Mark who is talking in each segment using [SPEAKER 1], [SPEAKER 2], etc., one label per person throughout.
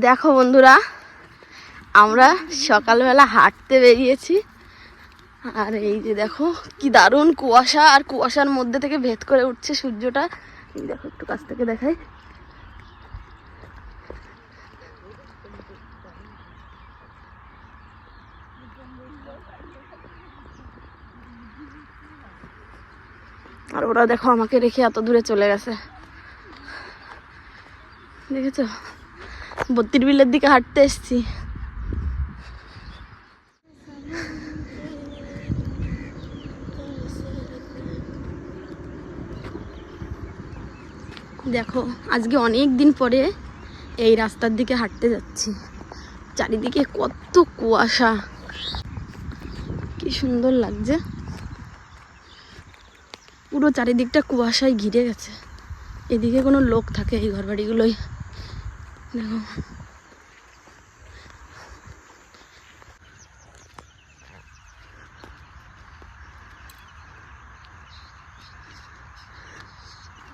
[SPEAKER 1] দেখো বন্ধুরা, আমরা সকালবেলা হাঁটতে বেরিয়েছি। আর এই যে দেখো কি দারুণ কুয়াশা, আর কুয়াশার মধ্যে থেকে ভেদ করে উঠছে সূর্যটা। এই দেখো, একটু কাছ থেকে দেখাই। আর ওরা দেখো আমাকে রেখে এত দূরে চলে গেছে, দেখেছো? বত্তির বিলের দিকে হাঁটতে এসছি। দেখো আজকে অনেক দিন পরে এই রাস্তার দিকে হাঁটতে যাচ্ছি। চারিদিকে কত কুয়াশা, কি সুন্দর লাগছে। পুরো চারিদিকটা কুয়াশায় ঘিরে গেছে। এদিকে কোনো লোক থাকে এই ঘরবাড়িগুলোই। দেখো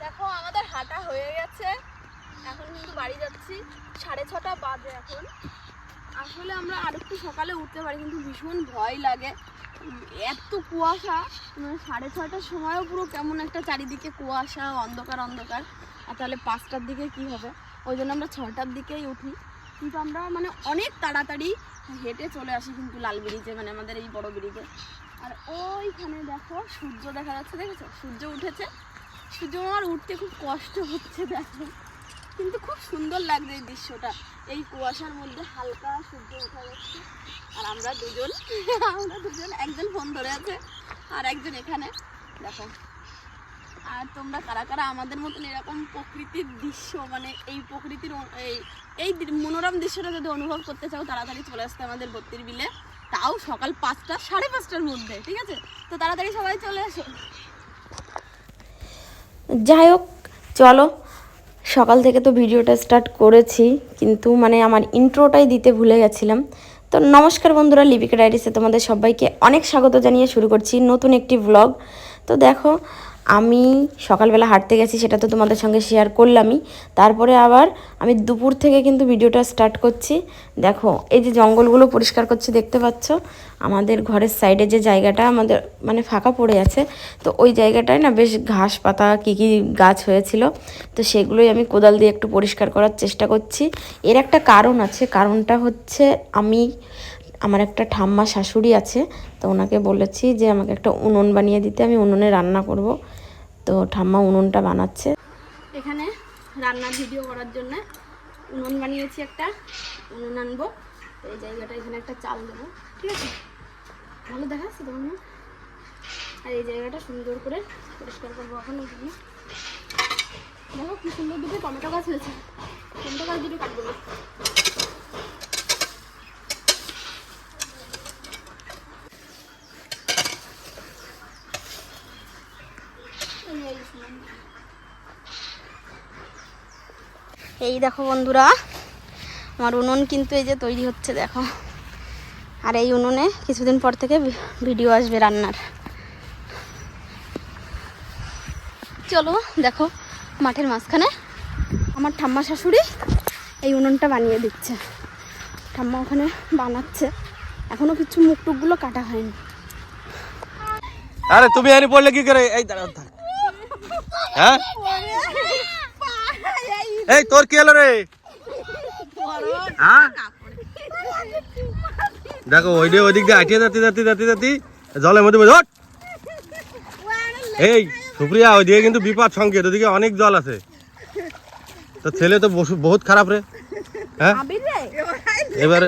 [SPEAKER 1] দেখো আমাদের হাঁটা হয়ে গেছে, এখন কিন্তু বাড়ি যাচ্ছি। 6:30 বাজে এখন। আসলে আমরা আর একটু সকালে উঠতে পারি, কিন্তু ভীষণ ভয় লাগে, এত কুয়াশা। মানে 6:30টার সময়ও পুরো কেমন একটা চারিদিকে কুয়াশা, অন্ধকার অন্ধকার। আর তাহলে 5টার দিকে কি হবে? ওই জন্য আমরা 6টার দিকেই উঠি। কিন্তু আমরা মানে অনেক তাড়াতাড়ি হেঁটে চলে আসি কিন্তু লাল ব্রিজে, মানে আমাদের এই বড় ব্রিজে। আর ওইখানে দেখো সূর্য দেখা যাচ্ছে, দেখেছো? সূর্য উঠেছে। সূর্য আমার উঠতে খুব কষ্ট হচ্ছে দেখো, কিন্তু খুব সুন্দর লাগছে এই দৃশ্যটা। এই কুয়াশার মধ্যে হালকা সূর্য উঠে যাচ্ছে। আর আমরা দুজন একজন ফোন ধরে আছে আর একজন এখানে দেখো। আর তোমরা কারা কারা আমাদের মতন এরকম প্রকৃতির দৃশ্য, মানে এই প্রকৃতির এই মনোরম দৃশ্যটা যদি অনুভব করতে চাও, তাড়াতাড়ি চলে আসতে আমাদের বত্তির বিলে। তাও সকাল 5টা 5:30টার মধ্যে, ঠিক আছে? তো তাড়াতাড়ি সবাই চলে আসো। যাই হোক, চলো। সকাল থেকে তো ভিডিওটা স্টার্ট করেছি, কিন্তু মানে আমার ইন্ট্রোটাই দিতে ভুলে গেছিলাম। তো নমস্কার বন্ধুরা, লিপিকা ডায়েরিসে তোমাদের সবাইকে অনেক স্বাগত জানিয়ে শুরু করছি নতুন একটি ব্লগ। তো দেখো, আমি সকালবেলা হাঁটতে গেছি, সেটা তো তোমাদের সঙ্গে শেয়ার করলামই। তারপরে আবার আমি দুপুর থেকে কিন্তু ভিডিওটা স্টার্ট করছি। দেখো এই যে জঙ্গলগুলো পরিষ্কার করছি, দেখতে পাচ্ছ? আমাদের ঘরের সাইডে যে জায়গাটা আমাদের মানে ফাঁকা পড়ে আছে, তো ওই জায়গাটায় না বেশ ঘাস পাতা কী কী গাছ হয়েছিল, তো সেগুলোই আমি কোদাল দিয়ে একটু পরিষ্কার করার চেষ্টা করছি। এর একটা কারণ আছে, কারণটা হচ্ছে আমার একটা ঠাম্মা শাশুড়ি আছে, তো ওনাকে বলেছি যে আমাকে একটা উনুন বানিয়ে দিতে, আমি উনুনে রান্না করব। তো ঠাম্মা উনুনটা বানাচ্ছে। এখানে রান্নার ভিডিও করার জন্য উনুন বানিয়েছি, একটা উনুন আনবো। তো এই জায়গাটা এখানে একটা চাল দেবো, ঠিক আছে? ভালো দেখাচ্ছে তো মনে। আর এই জায়গাটা সুন্দর করে পরিষ্কার করবো এখন। ওখানে দেখো কি সুন্দর দুটো টমেটো গাছ হয়েছে, টমেটো গাছ দুটো কাটবো। এই দেখো বন্ধুরা, আমার উনুন কিন্তু এই যে তৈরি হচ্ছে, দেখো। আর এই উনুনে কিছুদিন পর থেকে ভিডিও আসবে রান্নার। চলো দেখো, মাঠের মাঝখানে আমার ঠাম্মা শাশুড়ি এই উনুনটা বানিয়ে দিচ্ছে। ঠাম্মা ওখানে বানাচ্ছে, এখনো কিছু মুখ টুকগুলো কাটা হয়নি।
[SPEAKER 2] আরে তুমি এনে পড়লে কি করে? এই দাঁড়াও, হ্যাঁ এই তোর কি হলো রে? হ্যাঁ দেখো ওইদিক দিয়ে আটিয়ে যাতি জলের মধ্যে বোঝ। এই সুপ্রিয়া, ওইদিকে কিন্তু বিপদ সংকেত, ওদিকে অনেক জল আছে। তো ছেলে তো বহুত খারাপ রে। হ্যাঁ এবার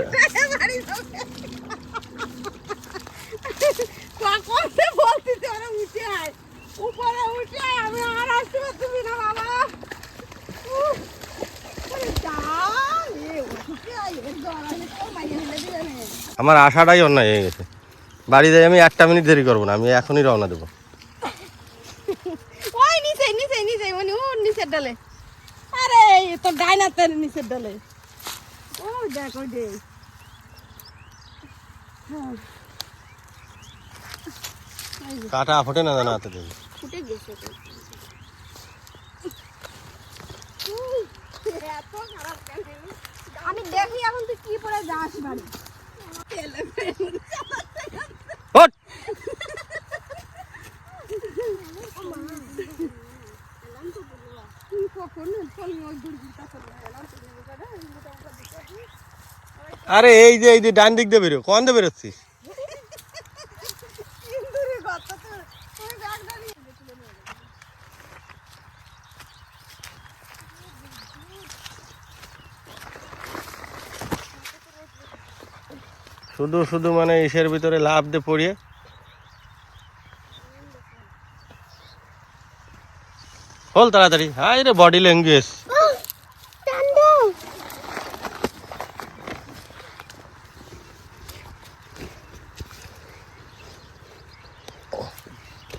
[SPEAKER 2] আমার আশাটাই অন্যায় হয়ে গেছে। বাড়ি যাই আমি 1টা মিনিট দেরি করবো না, আমি এখনই রওনা দেবো।
[SPEAKER 1] ওই নিচে নিচে নিচে মানে ও নিচের ডালে। আরে তো ডাইনাতের নিচের ডালে। ও দেখো দে।
[SPEAKER 2] কাটা ফোটে না জানা হাতে দেবে।
[SPEAKER 1] ফুটে গেছে তো। এত খারাপ কেন? আমি
[SPEAKER 2] হট। আরে এই যে ডান দিক দিয়ে বেরো, কোন দিয়ে বেরোচ্ছিস? শুধু শুধু মানে ইসের ভিতরে লাফ দিয়ে পড়িয়ে। হল তাড়াতাড়ি, হাই রে বডি ল্যাঙ্গুয়েজ।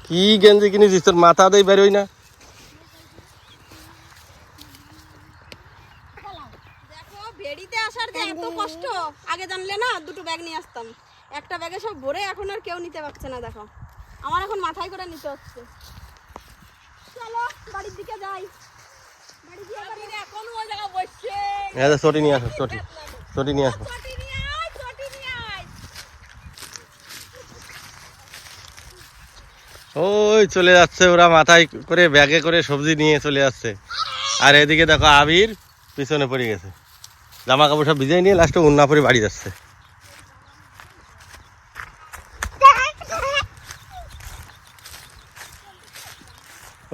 [SPEAKER 2] কি গেঞ্জি কিনেছিস, তোর মাথা দিয়ে বেরোই না।
[SPEAKER 1] দেখো বেড়িতে আসার যে এত কষ্ট, আগে জানলে না দুটো ব্যাগ নিয়ে আসতাম। একটা ব্যাগে সব ভরে, এখন আর কেউ নিতে পারছে না। দেখো আমার এখন মাথায় করে নিতে হচ্ছে। চলো বাড়ির দিকে যাই। বাড়ি গিয়ে এখন ওই জায়গা বসছে।
[SPEAKER 2] হ্যাঁ চটি নিয়ে আসো, চটি নিয়ে আসো। ওই চলে যাচ্ছে ওরা, মাথায় করে ব্যাগে করে সবজি নিয়ে চলে যাচ্ছে। আর এদিকে দেখো আবির পিছনে পড়ে গেছে, জামা কাপড় সব ভিজাই নিয়ে লাস্টে উন্না পরে বাড়ি যাচ্ছে।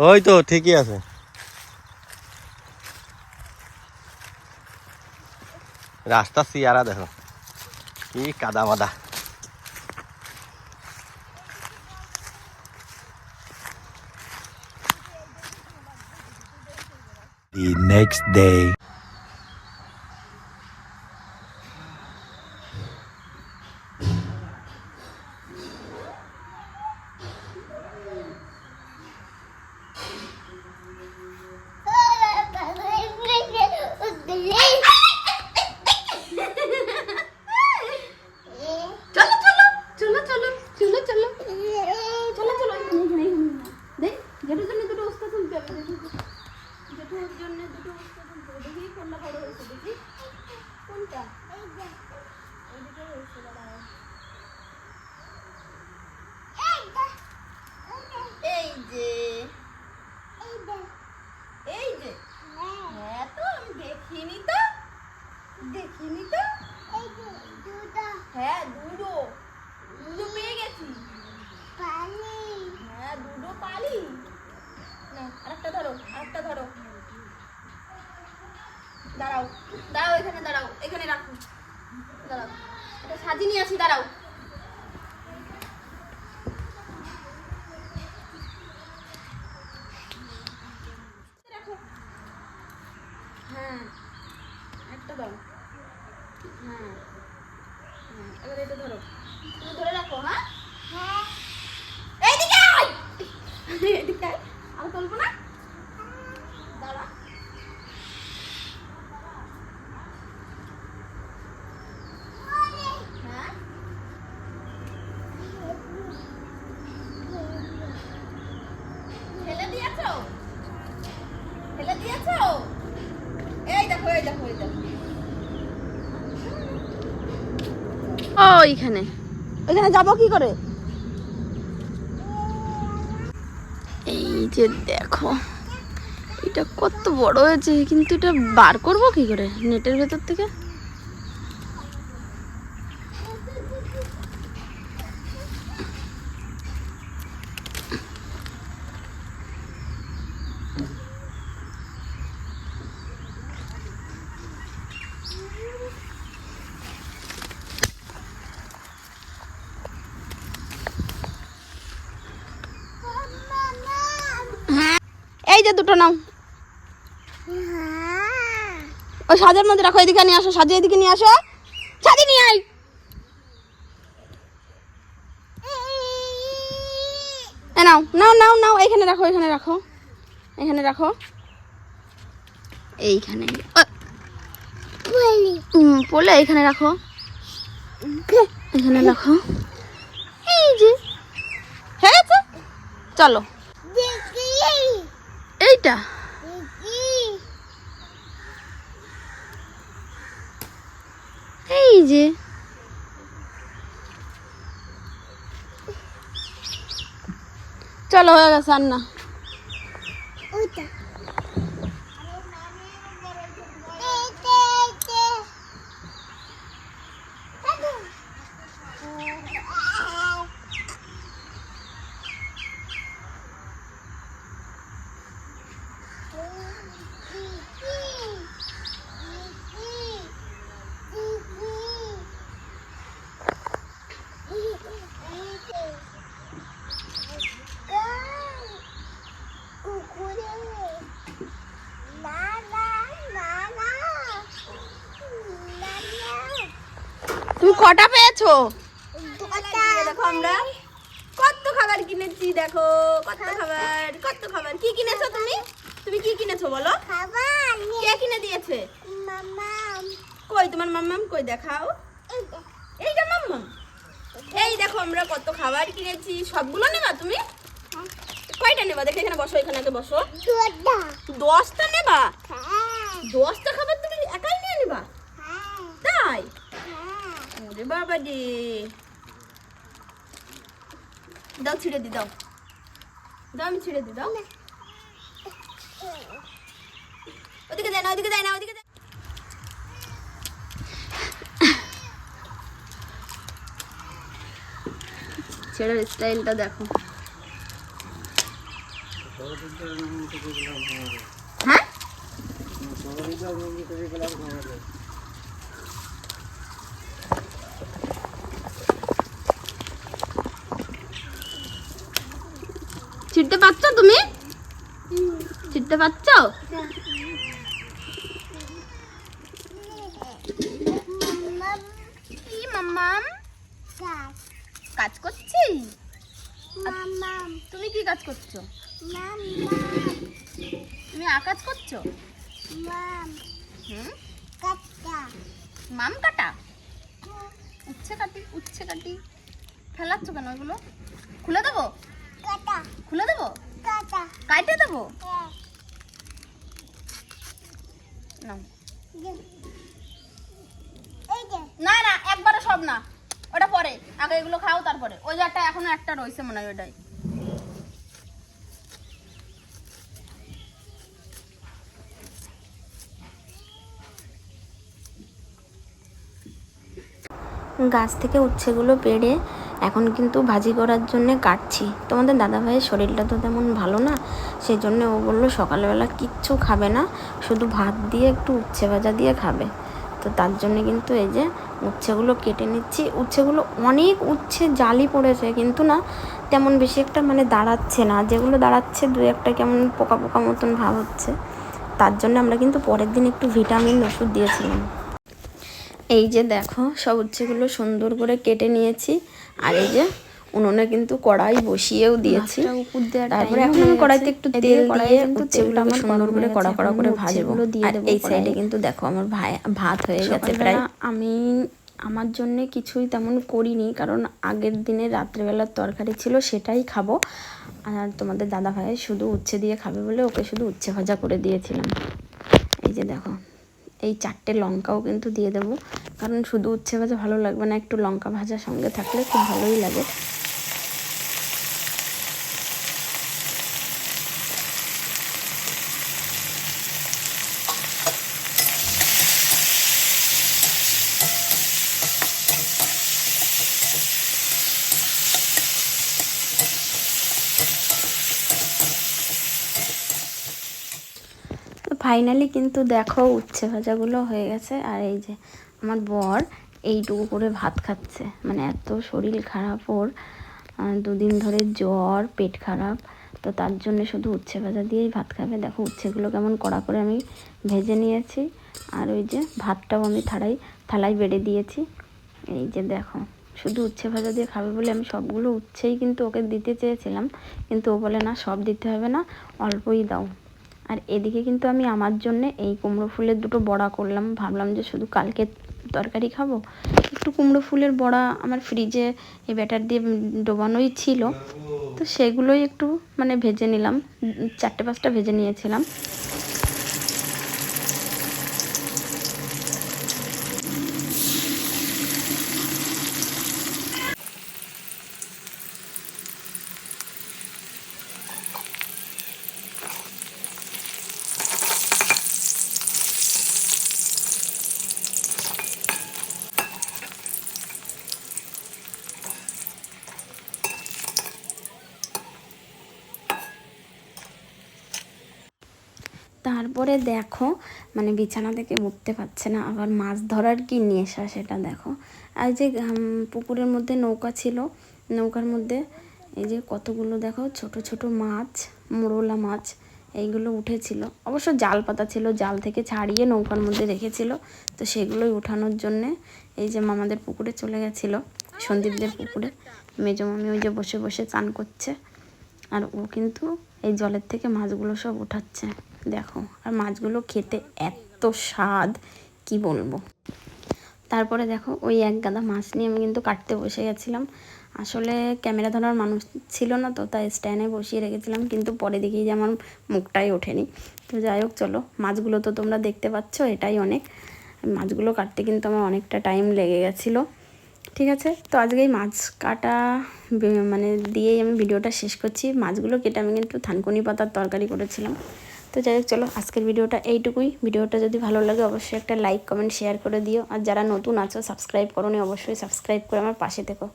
[SPEAKER 2] ওই তো ঠিকই আছে। রাস্তা সিয়ারা দেখো কি কাদা মাদা।
[SPEAKER 3] The next day.
[SPEAKER 1] হ্যাঁ দুটো পেয়ে গেছি। হ্যাঁ দুটো পালি। আরেকটা ধরো, আরেকটা ধরো। দাঁড়াও দাঁড়াও, এখানে দাঁড়াও, এখানে রাখো। দাঁড়াও, এটা সাজিয়ে নিয়ে আসি, দাঁড়াও। হ্যাঁ একটা দাও। হ্যাঁ এবার এটা ধরো, তুমি ধরে রাখো। হ্যাঁ এইদিকে আয়, এদিকে আয়। আমি তুলবো না, দাঁড়া। হ্যাঁ ফেলে দিয়েছো, ফেলে দিয়েছো। এই দেখো, এই দেখো, এই দেখো। ওইখানে ওইখানে যাবো কি করে? এই যে দেখো, এটা কত বড় হয়েছে, কিন্তু এটা বার করবো কি করে নেটের ভেতর থেকে? এই যে দুটো নাও, ওই সাজের মধ্যে রাখো। এদিকে নিয়ে আসো, সাজে এদিকে নিয়ে আসো, সাজে নিয়ে আয়। নাও নাও নাও নাও, এখানে রাখো, এখানে রাখো, এখানে রাখো, এইখানে পড়লে এখানে রাখো, এখানে রাখো। এই যে হ্যাঁ, চলো এইটা। এই যে চলো হয়ে গেছে রান্না। তুমি কটা পেয়েছো? দেখো আমরা কত খাবার কিনেছি, দেখো কত খাবার, কত খাবার। কি কিনেছো তুমি? তুমি কি কিনেছো বলো? খাবার কে কিনে দিয়েছে? মাম্মাম। কই তোমার মাম্মাম কই দেখাও। এইটা মাম্মাম। এই দেখো আমরা কত খাবার কিনেছি। সবগুলো নেবা তুমি? কয়টা নেবা? দেখো এখানে বসো, এখানে আগে বসো। 10টা নেবা? 10টা খাবার তুমি একাই নিয়ে নেবা? তাই? ওরে বাবা রে, দাও ছিঁড়ে দি, দাও দাও, আমি ছিঁড়ে দি, দাও। ওদিকে যায় না, ওদিকে যায় না, ওদিকে যায়। ছেড়ার স্টাইলটা দেখো। হ্যাঁ ছিড়তে পারছো তুমি? ছিড়তে পারছো? কি মাম্মাম কাজ করছি? তুমি কি কাজ করছো? তুমি আকাজ করছো? মাম কাটা, উচ্ছে কাটি, উচ্ছে কাটি। ফেলাচ্ছ কেন ওইগুলো? খুলে দেবো? খুলে দেবো? কাটে দেবো? না না, একবারে সব না, ওটা পরে। আগে এগুলো খাও, তারপরে। ওই যে একটা এখনো একটা রয়েছে মনে হয়, ওটাই।
[SPEAKER 4] গাছ থেকে উচ্ছেগুলো পেড়ে এখন কিন্তু ভাজি করার জন্য কাটছি। তোমাদের দাদাভাইয়ের শরীরটা তো তেমন ভালো না, সেই জন্য ও বললো সকালবেলা কিচ্ছু খাবে না, শুধু ভাত দিয়ে একটু উচ্ছে ভাজা দিয়ে খাবে। তো তার জন্যে কিন্তু এই যে উচ্ছেগুলো কেটে নিচ্ছি। উচ্ছেগুলো অনেক উচ্ছে জালি পড়েছে, কিন্তু না তেমন বেশি একটা মানে দাঁড়াচ্ছে না। যেগুলো দাঁড়াচ্ছে দু একটা কেমন পোকা পোকা মতন ভাব হচ্ছে। তার জন্য আমরা কিন্তু পরের দিন একটু ভিটামিন ওষুধ দিয়েছিলাম। এই যে দেখো সব উচ্ছেগুলো সুন্দর করে কেটে নিয়েছি। আর এই যে উনুনে কিন্তু কড়াই বসিয়েও দিয়েছি। তারপরে এখন আমি কড়াইতে একটু তেল দিয়ে উচ্ছেগুলো আমার সুন্দর করে কড়া কড়া করে ভাজবো। আর এই সাইডে কিন্তু দেখো আমার ভাত হয়ে গেছে প্রায়। আমি আমার জন্যে কিছুই তেমন করিনি, কারণ আগের দিনে রাত্রেবেলার তরকারি ছিল, সেটাই খাবো। আর তোমাদের দাদা ভাই শুধু উচ্ছে দিয়ে খাবে বলে ওকে শুধু উচ্ছে ভাজা করে দিয়েছিলাম। এই যে দেখো এই 4টে লঙ্কাও কিন্তু দিয়ে দেবো, কারণ শুধু উচ্ছে ভাজা ভালো লাগবে না, একটু লঙ্কা ভাজা সঙ্গে থাকলে খুব ভালোই লাগে। ফাইনালি কিন্তু দেখো উচ্ছে ভাজাগুলো হয়ে গেছে। আর এই যে আমার বর এইটুকু করে ভাত খাচ্ছে, মানে এত শরীর খারাপ ওর, 2 দিন ধরে জ্বর, পেট খারাপ, তো তার জন্য শুধু উচ্ছে ভাজা দিয়েই ভাত খাবে। দেখো উচ্ছেগুলো কেমন কড়া করে আমি ভেজে নিয়েছি। আর ওই যে ভাতটাও আমি থালায় বেড়ে দিয়েছি। এই যে দেখো শুধু উচ্ছে ভাজা দিয়ে খাবে বলে আমি সবগুলো উচ্ছেই কিন্তু ওকে দিতে চেয়েছিলাম, কিন্তু ও বলে না সব দিতে হবে না, অল্পই দাও। আর এদিকে কিন্তু আমি আমার জন্য এই কুমড়ো ফুলের 2টো বড়া করলাম। ভাবলাম যে শুধু কালকে তরকারি খাবো, একটু কুমড়ো ফুলের বড়া আমার ফ্রিজে এই ব্যাটার দিয়ে ডোবানোই ছিল, তো সেগুলোই একটু মানে ভেজে নিলাম। 4-5টা ভেজে নিয়েছিলাম। তারপরে দেখো মানে বিছানা থেকে উঠতে পারছে না, আবার মাছ ধরার কি নেশা সেটা দেখো। আর যে পুকুরের মধ্যে নৌকা ছিল, নৌকার মধ্যে এই যে কতগুলো দেখো ছোট ছোট মাছ, মোরলা মাছ এইগুলো উঠেছিল। অবশ্য জাল পাতা ছিল, জাল থেকে ছাড়িয়ে নৌকার মধ্যে রেখেছিল, তো সেগুলোই উঠানোর জন্যে এই যে মামাদের পুকুরে চলে গেছিলো, সন্দীপদের পুকুরে। মেজো মামি ওই যে বসে বসে চান করছে, আর ও কিন্তু এই জলের থেকে মাছগুলো সব উঠাচ্ছে দেখো। আর মাছগুলো খেতে এত স্বাদ কি বলবো। তারপরে দেখো ওই এক গাদা মাছ নিয়ে আমি কিন্তু কাটতে বসে গেছিলাম। আসলে ক্যামেরা ধরার মানুষ ছিল না, তো তাই স্ট্যান্ডে বসিয়ে রেখেছিলাম, কিন্তু পরে দেখি যে আমার মুখটাই ওঠেনি। তো যাই হোক চলো, মাছগুলো তো তোমরা দেখতে পাচ্ছ, এটাই অনেক। মাছগুলো কাটতে কিন্তু আমার অনেকটা টাইম লেগে গেছিলো। ঠিক আছে, তো আজকে এই মাছ কাটা মানে দিয়েই আমি ভিডিওটা শেষ করছি। মাছগুলো কেটে আমি কিন্তু থানকুনি পাতার তরকারি করেছিলাম। তো যাই হোক চলো, আজকের ভিডিওটা এইটুকুই। ভিডিওটা যদি ভালো লাগে অবশ্যই একটা লাইক কমেন্ট শেয়ার করে দিও। আর যারা নতুন আছো সাবস্ক্রাইব করো নি, অবশ্যই সাবস্ক্রাইব করে আমার পাশে থেকো।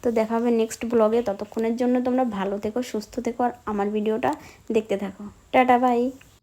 [SPEAKER 4] তো দেখা হবে নেক্সট ব্লগে, ততক্ষণের জন্য তোমরা ভালো থেকো, সুস্থ থেকো, আর আমার ভিডিওটা দেখতে থাকো। Tata bye.